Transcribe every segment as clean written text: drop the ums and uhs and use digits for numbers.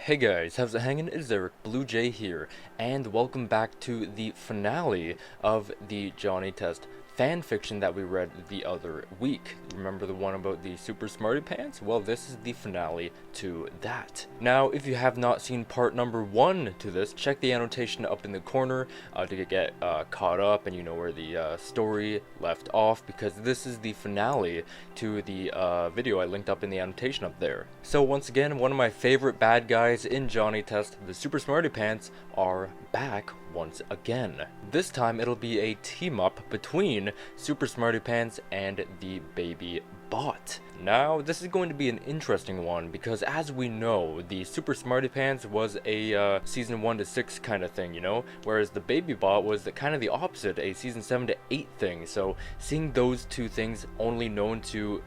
Hey guys, how's it hanging? It is TheLivingBluejay here, and welcome back to the finale of the Johnny Test fanfiction that we read the other week. Remember the one about the super smarty pants? Well, this is the finale to that. Now, if you have not seen part number 1 to this, check the annotation up in the corner to get caught up and you know where the story left off, because this is the finale to the video I linked up in the annotation up there. So once again, one of my favorite bad guys in Johnny Test, the super smarty pants, are back once again. This time it'll be a team up between Super Smarty Pants and the baby bot. Now this is going to be an interesting one because, as we know, the Super Smarty Pants was a season 1 to 6 kind of thing, you know, whereas the baby bot was kind of the opposite, a season 7 to 8 thing. So seeing those two things only known to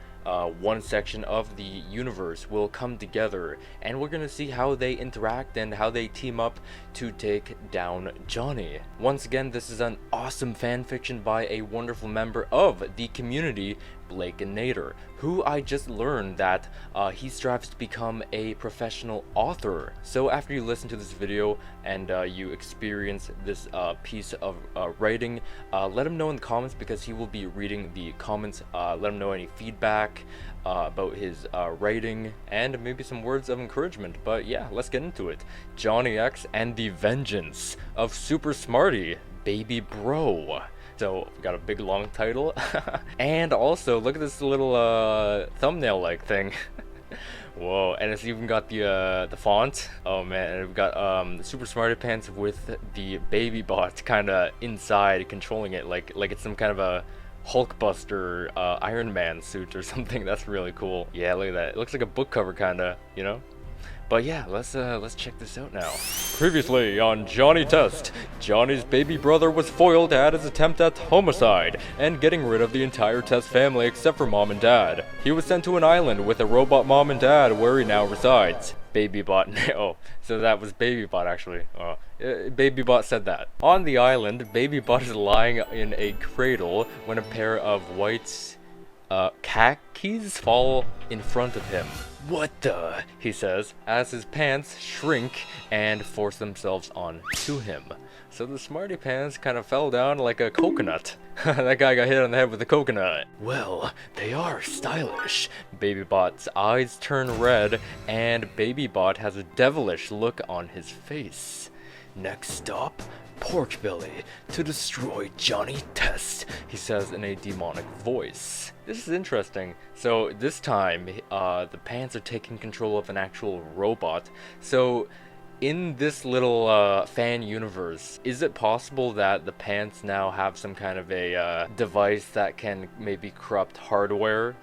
one section of the universe will come together, and we're gonna see how they interact and how they team up to take down Johnny. Once again, this is an awesome fan fiction by a wonderful member of the community, Blake and Nader, who I just learned that he strives to become a professional author. So after you listen to this video and you experience this piece of writing, let him know in the comments, because he will be reading the comments. Let him know any feedback about his writing and maybe some words of encouragement. But yeah, let's get into it. Johnny X and the Vengeance of Super Smarty, Baby Bro. So, got a big long title. And also, look at this little thumbnail like thing. Whoa, and it's even got the font. Oh man, and we've got Super Smarty Pants with the baby bot kind of inside controlling it, like it's some kind of a Hulkbuster Iron Man suit or something. That's really cool. Yeah, look at that. It looks like a book cover kind of, you know? But yeah, let's check this out now. Previously on Johnny Test, Johnny's baby brother was foiled at his attempt at homicide and getting rid of the entire Test family except for mom and dad. He was sent to an island with a robot mom and dad where he now resides. Babybot. Oh, so that was Babybot actually. Babybot said that. On the island, Babybot is lying in a cradle when a pair of white khakis fall in front of him. What the? He says, as his pants shrink and force themselves on to him. So the Smarty Pants kind of fell down like a coconut. That guy got hit on the head with a coconut. Well, they are stylish. Babybot's eyes turn red, and Babybot has a devilish look on his face. Next stop, Pork Belly to destroy Johnny Test, he says in a demonic voice. This is interesting. So this time, the pants are taking control of an actual robot. So in this little fan universe, is it possible that the pants now have some kind of a device that can maybe corrupt hardware?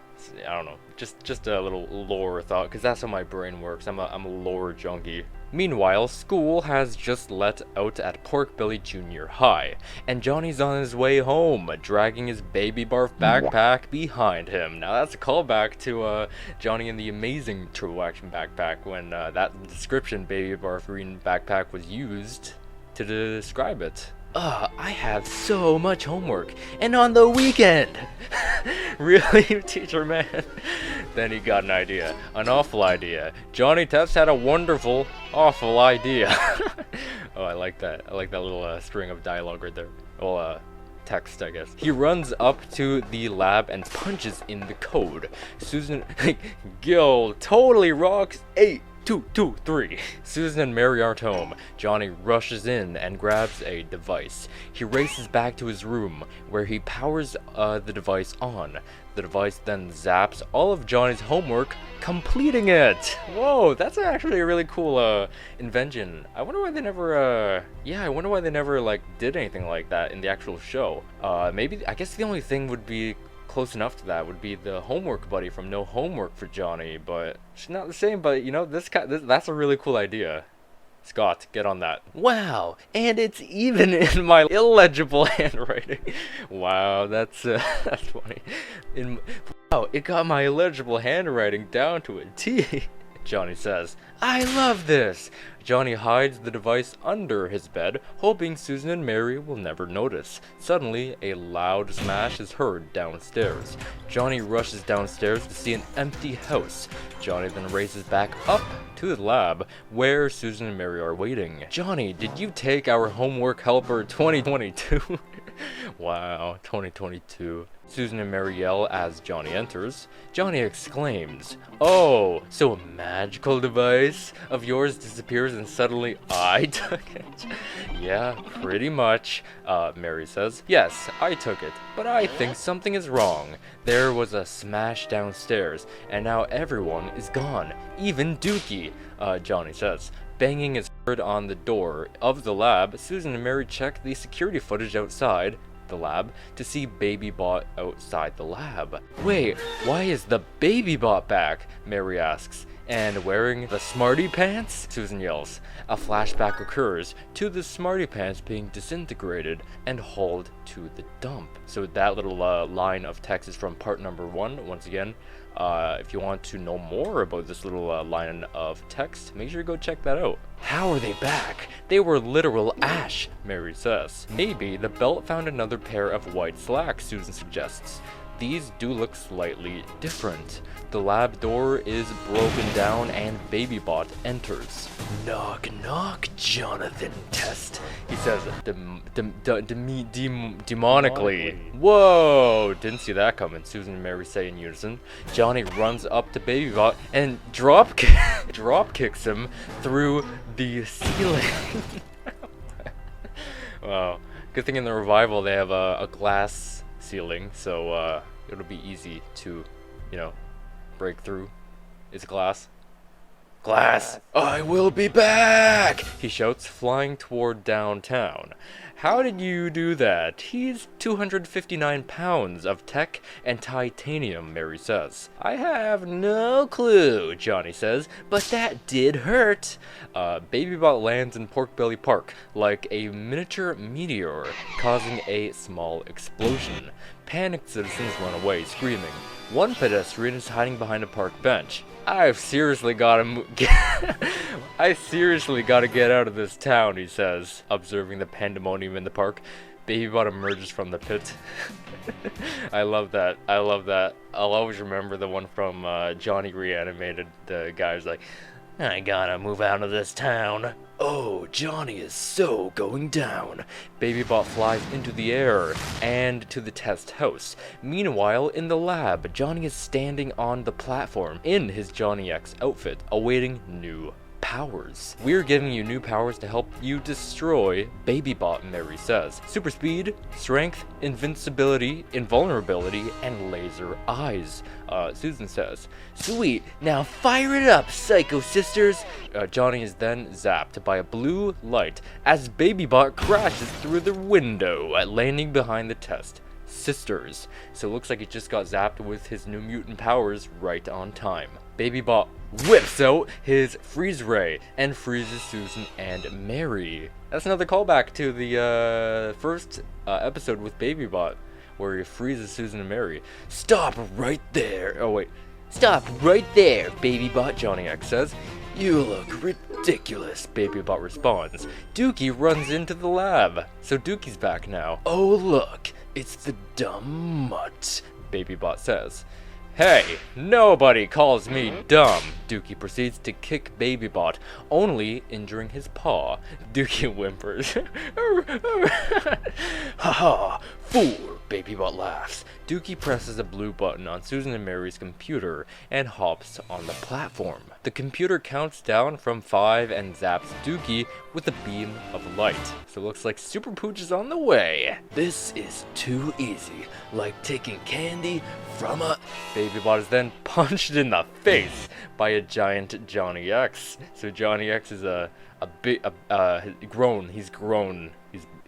I don't know. Just a little lore thought, because that's how my brain works. I'm a lore junkie. Meanwhile, school has just let out at Pork Belly Junior High, and Johnny's on his way home, dragging his Baby Barf backpack behind him. Now that's a callback to Johnny and the Amazing Turbo Action Backpack, when that description, Baby Barf green backpack, was used to describe it. I have so much homework, and on the weekend! Really, teacher man? Then he got an idea. An awful idea. Johnny Test had a wonderful, awful idea. Oh, I like that. I like that little string of dialogue right there. Well, text, I guess. He runs up to the lab and punches in the code. Susan, Gil totally rocks 8, 2, 2, 3. Susan and Mary aren't home. Johnny rushes in and grabs a device. He races back to his room, where he powers the device on. The device then zaps all of Johnny's homework, completing it! Whoa, that's actually a really cool invention. I wonder why they never, I wonder why they never, like, did anything like that in the actual show. Maybe, I guess the only thing would be close enough to that would be the homework buddy from No Homework for Johnny, but she's not the same. But you know, that's a really cool idea. Scott, get on that. Wow, and it's even in my illegible handwriting. Wow, that's funny. Wow, it got my illegible handwriting down to a T. Johnny says, I love this. Johnny hides the device under his bed, hoping Susan and Mary will never notice. Suddenly, a loud smash is heard downstairs. Johnny rushes downstairs to see an empty house. Johnny then races back up to the lab, where Susan and Mary are waiting. Johnny, did you take our homework helper 2022? Wow, 2022. Susan and Mary yell as Johnny enters. Johnny exclaims, "Oh, so a magical device of yours disappears and suddenly I took it?" "Yeah, pretty much," Mary says. "Yes, I took it, but I think something is wrong. There was a smash downstairs, and now everyone is gone, even Dookie," Johnny says. Banging his head on the door of the lab, Susan and Mary check the security footage outside the lab to see BabyBot outside the lab. "Wait, why is the BabyBot back?" Mary asks. "And wearing the Smarty pants?" Susan yells. A flashback occurs to the Smarty pants being disintegrated and hauled to the dump. So that little line of text is from part number 1. Once again, if you want to know more about this little line of text, make sure you go check that out. "How are they back? They were literal ash," Mary says. "Maybe the belt found another pair of white slacks," Susan suggests. "These do look slightly different." The lab door is broken down and BabyBot enters. "Knock, knock, Jonathan Test," he says demonically. "Whoa, didn't see that coming," Susan and Mary say in unison. Johnny runs up to BabyBot and drop kicks him through the ceiling. Wow. Good thing in the revival they have a glass ceiling, so it'll be easy to, break through. It's glass. "Glass! I will be back!" he shouts, flying toward downtown. "How did you do that? He's 259 pounds of tech and titanium," Mary says. "I have no clue," Johnny says, "but that did hurt." BabyBot lands in Porkbelly Park like a miniature meteor, causing a small explosion. Panicked citizens run away, screaming. One pedestrian is hiding behind a park bench. I seriously gotta get out of this town," he says, observing the pandemonium in the park. BabyBot emerges from the pit. I love that. I'll always remember the one from Johnny Reanimated. The guy's like, "I gotta move out of this town." "Oh, Johnny is so going down." BabyBot flies into the air and to the test house. Meanwhile, in the lab, Johnny is standing on the platform in his Johnny X outfit, awaiting new powers. "We're giving you new powers to help you destroy BabyBot," Mary says. "Super speed, strength, invincibility, invulnerability, and laser eyes," Susan says. "Sweet, now fire it up, Psycho Sisters!" Johnny is then zapped by a blue light as BabyBot crashes through the window, landing behind the test sisters. So it looks like he just got zapped with his new mutant powers right on time. BabyBot whips out his freeze ray and freezes Susan and Mary. That's another callback to the first episode with BabyBot, where he freezes Susan and Mary. "Stop right there!" Oh wait. "Stop right there, BabyBot," Johnny X says. "You look ridiculous," BabyBot responds. Dookie runs into the lab. So Dookie's back now. "Oh look, it's the dumb mutt," BabyBot says. "Hey, nobody calls me dumb." Dookie proceeds to kick BabyBot, only injuring his paw. Dookie whimpers. "Ha-ha, fool," BabyBot laughs. Dookie presses a blue button on Susan and Mary's computer and hops on the platform. The computer counts down from 5 and zaps Dookie with a beam of light. So it looks like Super Pooch is on the way. "This is too easy, like taking candy from a..." BabyBot is then punched in the face by a giant Johnny X. So Johnny X is grown. He's grown.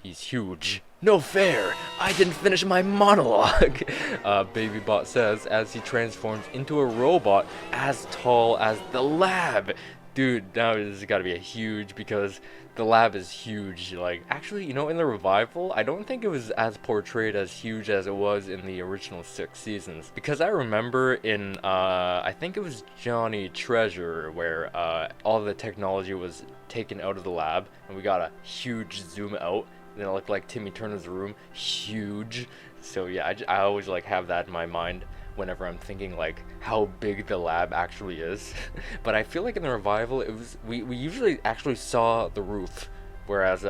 He's huge. "No fair! I didn't finish my monologue," BabyBot says as he transforms into a robot as tall as the lab. dude, now this has got to be a huge, because the lab is huge. Like, actually, you know, in the revival, I don't think it was as portrayed as huge as it was in the original 6 seasons. Because I remember in, I think it was Johnny Treasure, where all the technology was taken out of the lab, and we got a huge zoom out, and it looked like Timmy Turner's room, huge. So yeah, I always like have that in my mind whenever I'm thinking like how big the lab actually is. But I feel like in the revival, it was we usually actually saw the roof, whereas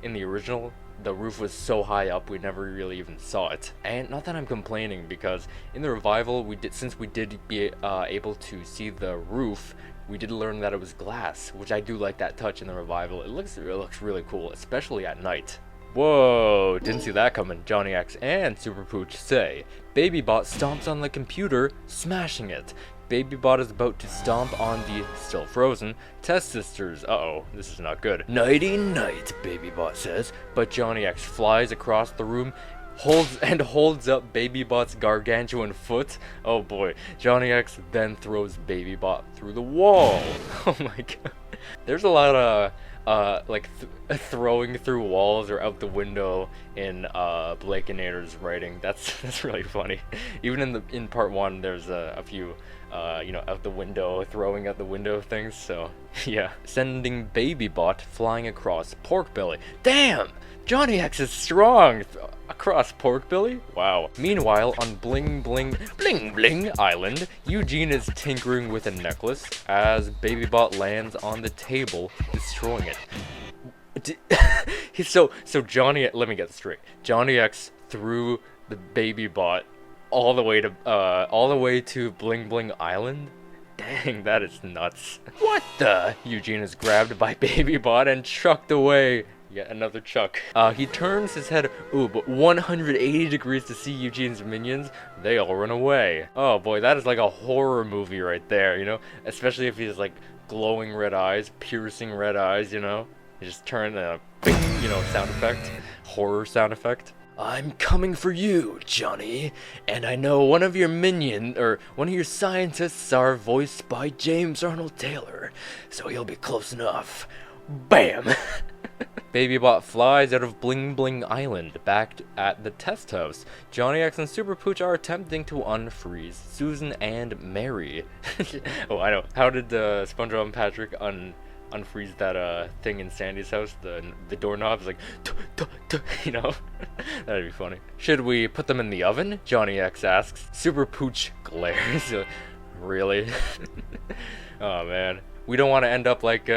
in the original, the roof was so high up we never really even saw it. And not that I'm complaining, because in the revival since we did be able to see the roof, we did learn that it was glass, which I do like that touch in the revival. It looks really cool, especially at night. Whoa, didn't see that coming. Johnny X and Super Pooch say, Babybot stomps on the computer, smashing it. Babybot is about to stomp on the still frozen Test Sisters. Uh-oh, this is not good. Nighty night, Babybot says, but Johnny X flies across the room, holds up Babybot's gargantuan foot. Oh boy, Johnny X then throws Babybot through the wall. Oh my god. There's a lot of throwing through walls or out the window in Blakeinator's writing. That's really funny. Even in part 1, there's a few you know, out the window, throwing out the window things. So yeah, sending Babybot flying across Pork Belly. Damn, Johnny X is strong across Pork Belly. Wow. Meanwhile, on Bling Bling Island, Eugene is tinkering with a necklace as Babybot lands on the table, destroying it. So Johnny, let me get this straight. Johnny X threw the Babybot all the way to Bling Bling Island. Dang, that is nuts. What the? Eugene is grabbed by Babybot and chucked away. Yet another chuck. He turns his head, but 180 degrees to see Eugene's minions. They all run away. Oh boy, that is like a horror movie right there, you know? Especially if he's like glowing red eyes, piercing red eyes, you know? You just turn a bing, you know, sound effect. Horror sound effect. I'm coming for you, Johnny. And I know one of your scientists are voiced by James Arnold Taylor. So he'll be close enough. Bam! Babybot flies out of Bling Bling Island, back at the test house. Johnny X and Super Pooch are attempting to unfreeze Susan and Mary. Oh, I know. How did SpongeBob and Patrick unfreeze that thing in Sandy's house? The doorknob's like, you know? That'd be funny. Should we put them in the oven? Johnny X asks. Super Pooch glares. Really? Oh man, we don't want to end up like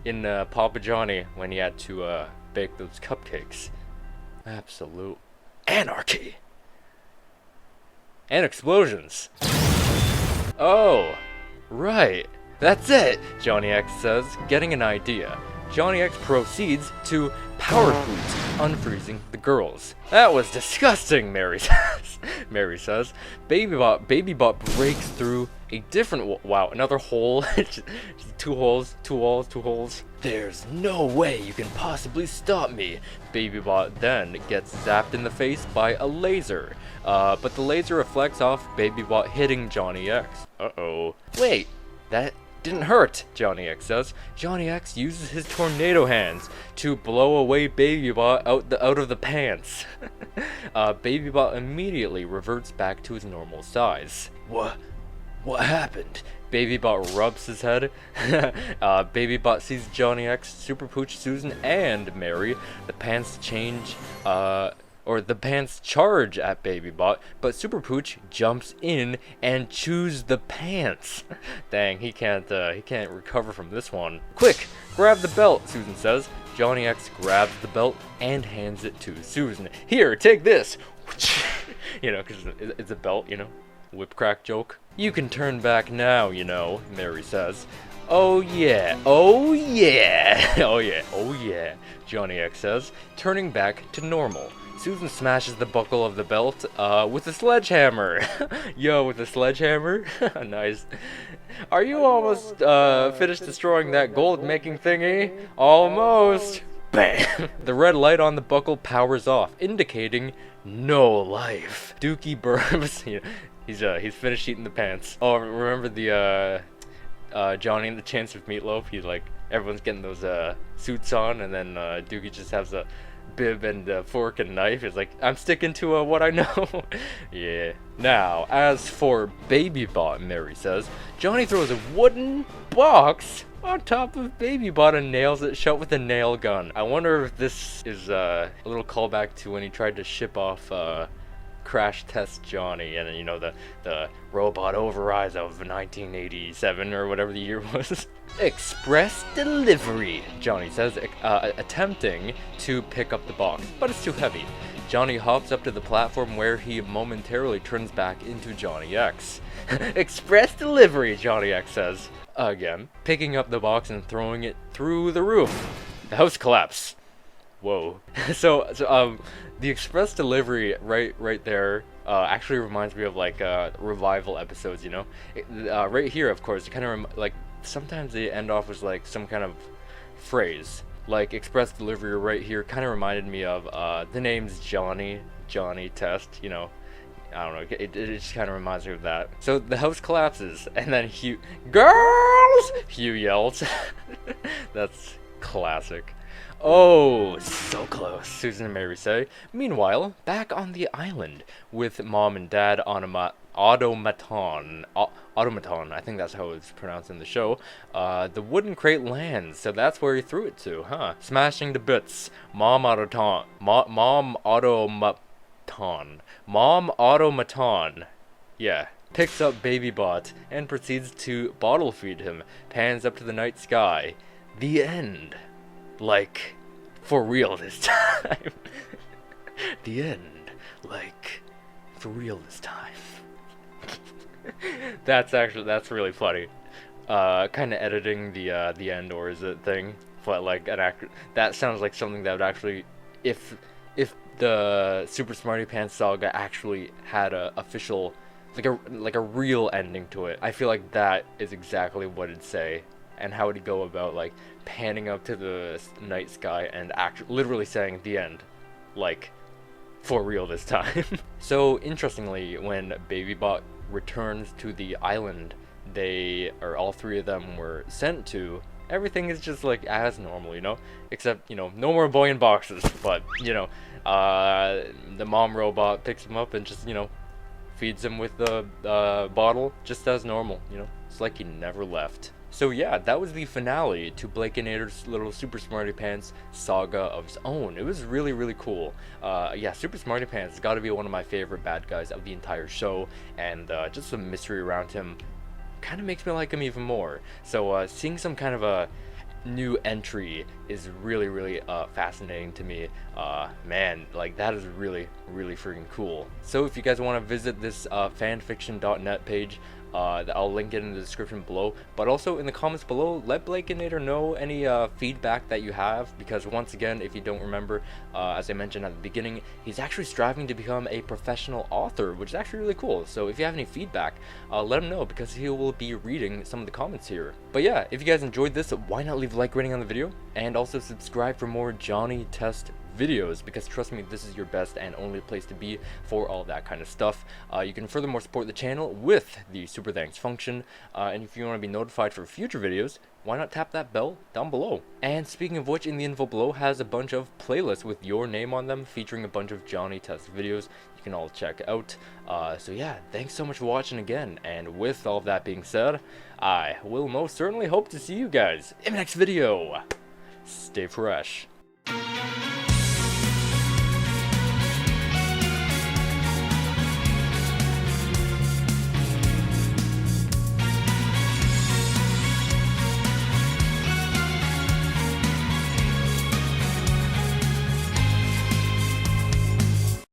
in Papa Johnny when he had to bake those cupcakes. Absolute anarchy and explosions. Oh, right. That's it, Johnny X says, getting an idea. Johnny X proceeds to power boost, unfreezing the girls. That was disgusting, Mary says. Mary says. Babybot breaks through a different wow, another hole. Just two holes. There's no way you can possibly stop me. Babybot then gets zapped in the face by a laser. But the laser reflects off Babybot hitting Johnny X. Uh-oh. Wait, that didn't hurt, Johnny X says. Johnny X uses his tornado hands to blow away Babybot out of the pants. Babybot immediately reverts back to his normal size. What happened? Babybot rubs his head. Babybot sees Johnny X, Super Pooch, Susan, and Mary. The pants charge at Babybot, but Super Pooch jumps in and chews the pants. Dang, he can't recover from this one. Quick, grab the belt, Susan says. Johnny X grabs the belt and hands it to Susan. Here, take this. You know, because it's a belt, you know. Whip crack joke. You can turn back now, you know, Mary says. Oh yeah, oh yeah, oh yeah, oh yeah, Johnny X says, turning back to normal. Susan smashes the buckle of the belt with a sledgehammer. Yo, with a sledgehammer? Nice. Are you almost finished destroying that gold-making thingy? Almost. Bam! The red light on the buckle powers off, indicating no life. Dookie burps. He's finished eating the pants. Oh, remember the Johnny and the Chance of Meatloaf. He's like, everyone's getting those suits on, and then Doogie just has a bib and a fork and knife. It's like, I'm sticking to what I know. Yeah. Now, as for Baby Bot, Mary says, Johnny throws a wooden box on top of Baby Bot and nails it shut with a nail gun. I wonder if this is a little callback to when he tried to ship off Crash Test Johnny, and you know, the robot overrides of 1987 or whatever the year was. Express delivery, Johnny says, attempting to pick up the box, but it's too heavy. Johnny hops up to the platform where he momentarily turns back into Johnny X. Express delivery, Johnny X says, again, picking up the box and throwing it through the roof. The house collapse. Whoa. So the express delivery right there actually reminds me of like revival episodes, you know. Right here, of course, it kind of like sometimes they end off with like some kind of phrase. Like express delivery right here kind of reminded me of the name's Johnny Test, you know. I don't know, it just kind of reminds me of that. So the house collapses, and then Girls! Hugh yells. That's classic. Oh, so close, Susan and Mary say. Meanwhile, back on the island with Mom and Dad Automaton, I think that's how it's pronounced in the show. The wooden crate lands, so that's where he threw it to, huh? Smashing to bits. Mom Automaton, yeah, picks up Baby Bot and proceeds to bottle feed him. Pans up to the night sky. The end. Like, for real this time. The end. Like, for real this time. That's really funny. Kind of editing the end, or is it thing, but like an actor, that sounds like something that would actually, if the Super Smarty Pants saga actually had a official, like a real ending to it, I feel like that is exactly what it'd say, and how it'd go about like panning up to the night sky and literally saying the end, like for real this time. So interestingly, when Baby Bot returns to the island all three of them were sent to, everything is just like as normal, you know, except, you know, no more boy in boxes, but you know, the mom robot picks him up and just, you know, feeds him with the bottle just as normal, you know. It's like he never left. So yeah, that was the finale to Blakeinator's little Super Smarty Pants saga of his own. It was really, really cool. Yeah, Super Smarty Pants has got to be one of my favorite bad guys of the entire show, and just the mystery around him kind of makes me like him even more. So seeing some kind of a new entry is really, really fascinating to me. Man, like that is really, really freaking cool. So if you guys want to visit this fanfiction.net page, I'll link it in the description below, but also in the comments below, let Blakeinator know any feedback that you have, because once again, if you don't remember, as I mentioned at the beginning, he's actually striving to become a professional author, which is actually really cool. So if you have any feedback, let him know, because he will be reading some of the comments here. But yeah, if you guys enjoyed this, why not leave a like rating on the video, and also subscribe for more Johnny Test videos, because trust me, this is your best and only place to be for all that kind of stuff. You can furthermore support the channel with the super thanks function, and if you want to be notified for future videos, why not tap that bell down below. And speaking of which, in the info below has a bunch of playlists with your name on them, featuring a bunch of Johnny Test videos you can all check out. So yeah, thanks so much for watching again, and with all of that being said, I will most certainly hope to see you guys in the next video. Stay fresh.